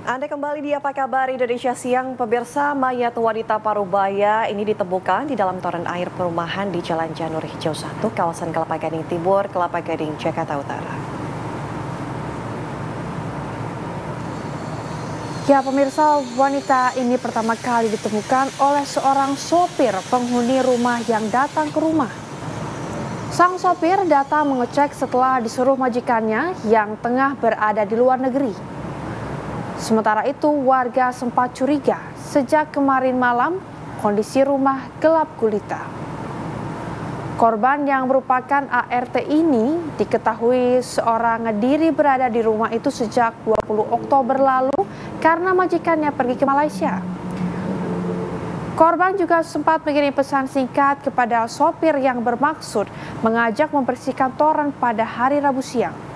Anda kembali di Apa Kabar Indonesia Siang, pemirsa. Mayat wanita Parubaya ini ditemukan di dalam toren air perumahan di Jalan Janur Hijau 1, kawasan Kelapa Gading Timur, Kelapa Gading, Jakarta Utara. Ya pemirsa, wanita ini pertama kali ditemukan oleh seorang sopir penghuni rumah yang datang ke rumah. Sang sopir datang mengecek setelah disuruh majikannya yang tengah berada di luar negeri. Sementara itu, warga sempat curiga sejak kemarin malam kondisi rumah gelap gulita. Korban yang merupakan ART ini diketahui seorang diri berada di rumah itu sejak 20 Oktober lalu karena majikannya pergi ke Malaysia. Korban juga sempat mengirim pesan singkat kepada sopir yang bermaksud mengajak membersihkan toren pada hari Rabu siang.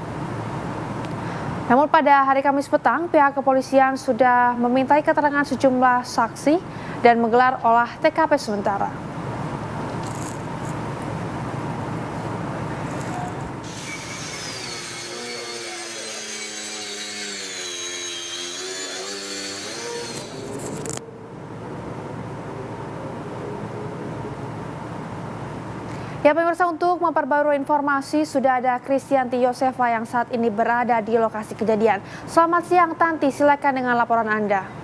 Namun pada hari Kamis petang, pihak kepolisian sudah memintai keterangan sejumlah saksi dan menggelar olah TKP sementara. Ya pemirsa, untuk memperbarui informasi sudah ada Kristianti Yosefa yang saat ini berada di lokasi kejadian. Selamat siang Tanti, silakan dengan laporan Anda.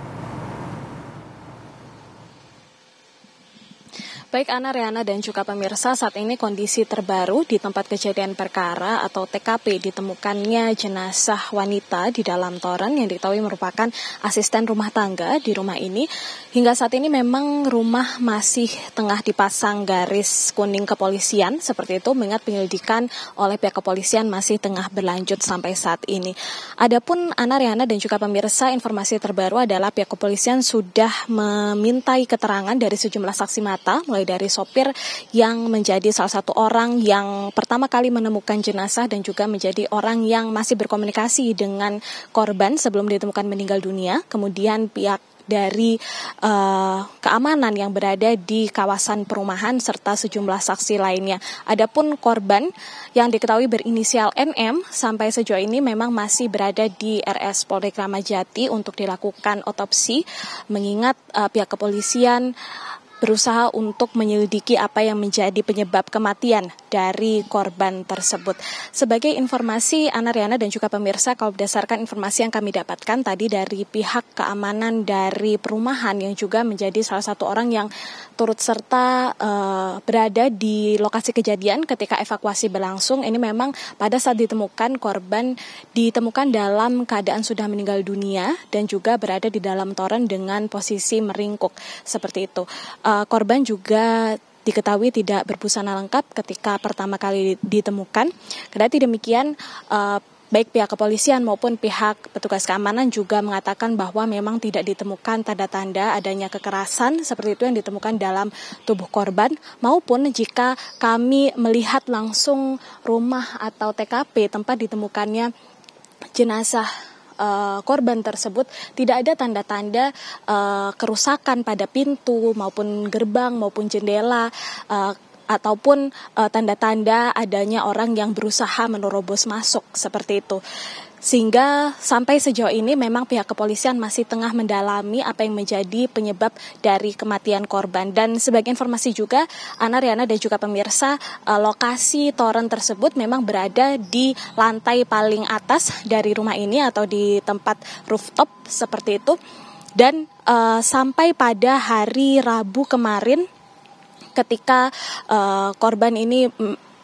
Baik Ana, Riana, dan juga pemirsa, saat ini kondisi terbaru di tempat kejadian perkara atau TKP ditemukannya jenazah wanita di dalam toren yang diketahui merupakan asisten rumah tangga di rumah ini. Hingga saat ini memang rumah masih tengah dipasang garis kuning kepolisian seperti itu, mengingat penyelidikan oleh pihak kepolisian masih tengah berlanjut sampai saat ini. Adapun Ana, Riana, dan juga pemirsa, informasi terbaru adalah pihak kepolisian sudah memintai keterangan dari sejumlah saksi mata, mulai dari sopir yang menjadi salah satu orang yang pertama kali menemukan jenazah dan juga menjadi orang yang masih berkomunikasi dengan korban sebelum ditemukan meninggal dunia. Kemudian pihak dari keamanan yang berada di kawasan perumahan serta sejumlah saksi lainnya. Adapun korban yang diketahui berinisial NM sampai sejauh ini memang masih berada di RS Polri Kramat Jati untuk dilakukan otopsi, mengingat pihak kepolisian berusaha untuk menyelidiki apa yang menjadi penyebab kematian dari korban tersebut. Sebagai informasi Ana, Riana, dan juga pemirsa, kalau berdasarkan informasi yang kami dapatkan tadi dari pihak keamanan dari perumahan yang juga menjadi salah satu orang yang turut serta berada di lokasi kejadian ketika evakuasi berlangsung, ini memang pada saat ditemukan korban ditemukan dalam keadaan sudah meninggal dunia dan juga berada di dalam toren dengan posisi meringkuk seperti itu. Korban juga diketahui tidak berbusana lengkap ketika pertama kali ditemukan. Kendati demikian, baik pihak kepolisian maupun pihak petugas keamanan juga mengatakan bahwa memang tidak ditemukan tanda-tanda adanya kekerasan seperti itu yang ditemukan dalam tubuh korban, maupun jika kami melihat langsung rumah atau TKP tempat ditemukannya jenazah korban tersebut, tidak ada tanda-tanda kerusakan pada pintu maupun gerbang maupun jendela ataupun tanda-tanda adanya orang yang berusaha menerobos masuk seperti itu. Sehingga sampai sejauh ini memang pihak kepolisian masih tengah mendalami apa yang menjadi penyebab dari kematian korban. Dan sebagai informasi juga, Ana, Riana, dan juga pemirsa, lokasi toren tersebut memang berada di lantai paling atas dari rumah ini atau di tempat rooftop seperti itu. Dan sampai pada hari Rabu kemarin ketika korban ini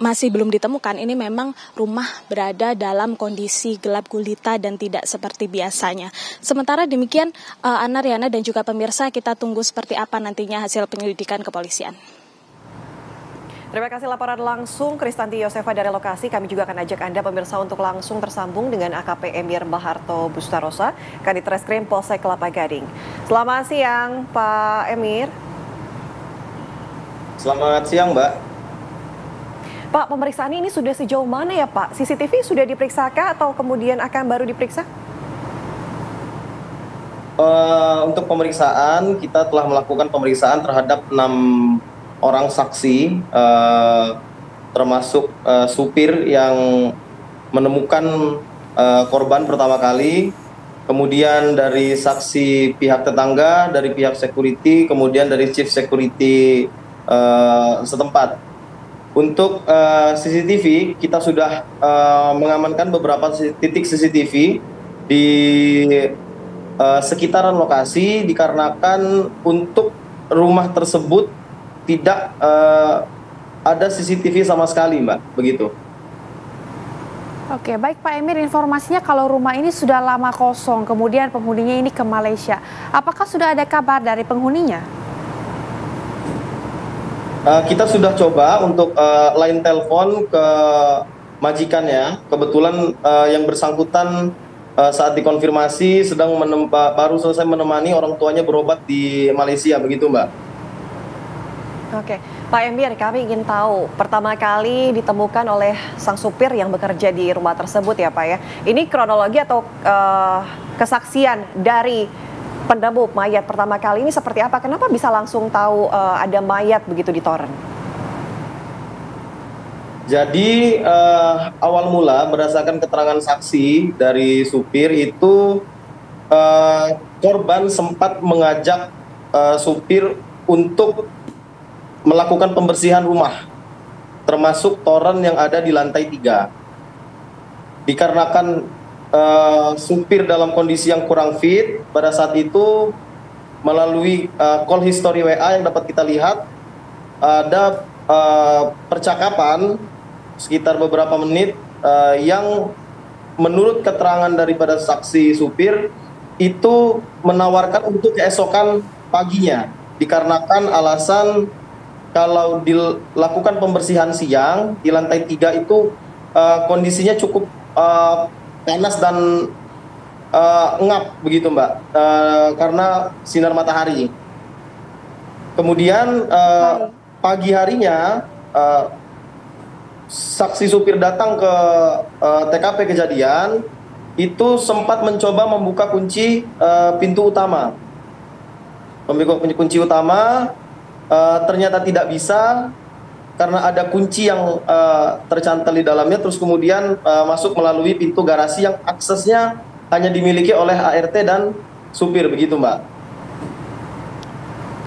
masih belum ditemukan, ini memang rumah berada dalam kondisi gelap gulita dan tidak seperti biasanya. Sementara demikian, Ana, Riana, dan juga pemirsa, kita tunggu seperti apa nantinya hasil penyelidikan kepolisian. Terima kasih laporan langsung Kristianti Yosefa dari lokasi. Kami juga akan ajak Anda pemirsa untuk langsung tersambung dengan AKP Emir Baharto Bustarosa, Kadit Reskrim Polsek Kelapa Gading. Selamat siang Pak Emir. Selamat siang Mbak. Pak, pemeriksaan ini sudah sejauh mana ya Pak? CCTV sudah diperiksa atau kemudian akan baru diperiksa? Untuk pemeriksaan, kita telah melakukan pemeriksaan terhadap 6 orang saksi, termasuk supir yang menemukan korban pertama kali, kemudian dari saksi pihak tetangga, dari pihak security, kemudian dari chief security setempat. Untuk CCTV, kita sudah mengamankan beberapa titik CCTV di sekitaran lokasi, dikarenakan untuk rumah tersebut tidak ada CCTV sama sekali, Mbak, begitu. Oke, baik Pak Emir, informasinya kalau rumah ini sudah lama kosong, kemudian penghuninya ini ke Malaysia. Apakah sudah ada kabar dari penghuninya? Kita sudah coba untuk line telepon ke majikannya. Kebetulan yang bersangkutan saat dikonfirmasi baru selesai menemani orang tuanya berobat di Malaysia, begitu Mbak. Oke, Pak Emir, kami ingin tahu pertama kali ditemukan oleh sang supir yang bekerja di rumah tersebut ya Pak ya. Ini kronologi atau kesaksian dari penemu mayat pertama kali ini seperti apa? Kenapa bisa langsung tahu ada mayat begitu di toren? Jadi awal mula berdasarkan keterangan saksi dari supir itu korban sempat mengajak supir untuk melakukan pembersihan rumah, termasuk toren yang ada di lantai 3. Dikarenakan supir dalam kondisi yang kurang fit, pada saat itu melalui call history WA yang dapat kita lihat, ada percakapan sekitar beberapa menit yang menurut keterangan daripada saksi supir itu menawarkan untuk keesokan paginya, dikarenakan alasan kalau dilakukan pembersihan siang di lantai 3 itu kondisinya cukup panas dan ngap begitu Mbak, karena sinar matahari. Kemudian pagi harinya saksi supir datang ke TKP kejadian, itu sempat mencoba membuka kunci pintu utama. Kunci utama ternyata tidak bisa karena ada kunci yang tercantal di dalamnya, terus kemudian masuk melalui pintu garasi yang aksesnya hanya dimiliki oleh ART dan supir, begitu Mbak.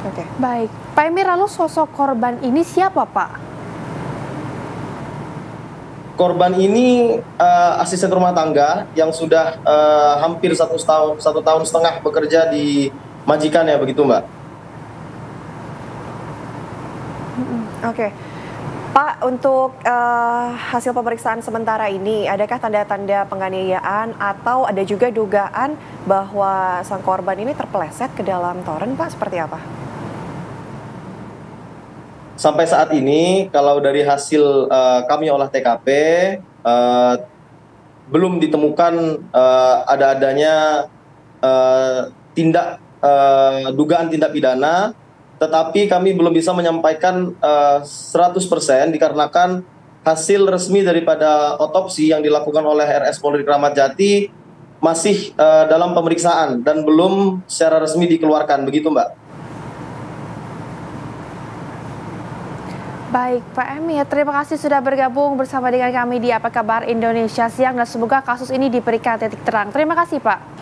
Oke. Baik, Pak Emir, lalu sosok korban ini siapa Pak? Korban ini asisten rumah tangga yang sudah hampir satu tahun setengah bekerja di majikannya, begitu Mbak. Oke, Pak, untuk hasil pemeriksaan sementara ini, adakah tanda-tanda penganiayaan atau ada juga dugaan bahwa sang korban ini terpeleset ke dalam toren, Pak? Seperti apa? Sampai saat ini, kalau dari hasil kami olah TKP, belum ditemukan adanya dugaan tindak pidana. Tetapi kami belum bisa menyampaikan 100% dikarenakan hasil resmi daripada otopsi yang dilakukan oleh RS Polri Kramat Jati masih dalam pemeriksaan dan belum secara resmi dikeluarkan, begitu Mbak. Baik, Pak Emir, terima kasih sudah bergabung bersama dengan kami di Apa Kabar Indonesia Siang dan semoga kasus ini diberikan titik terang. Terima kasih Pak.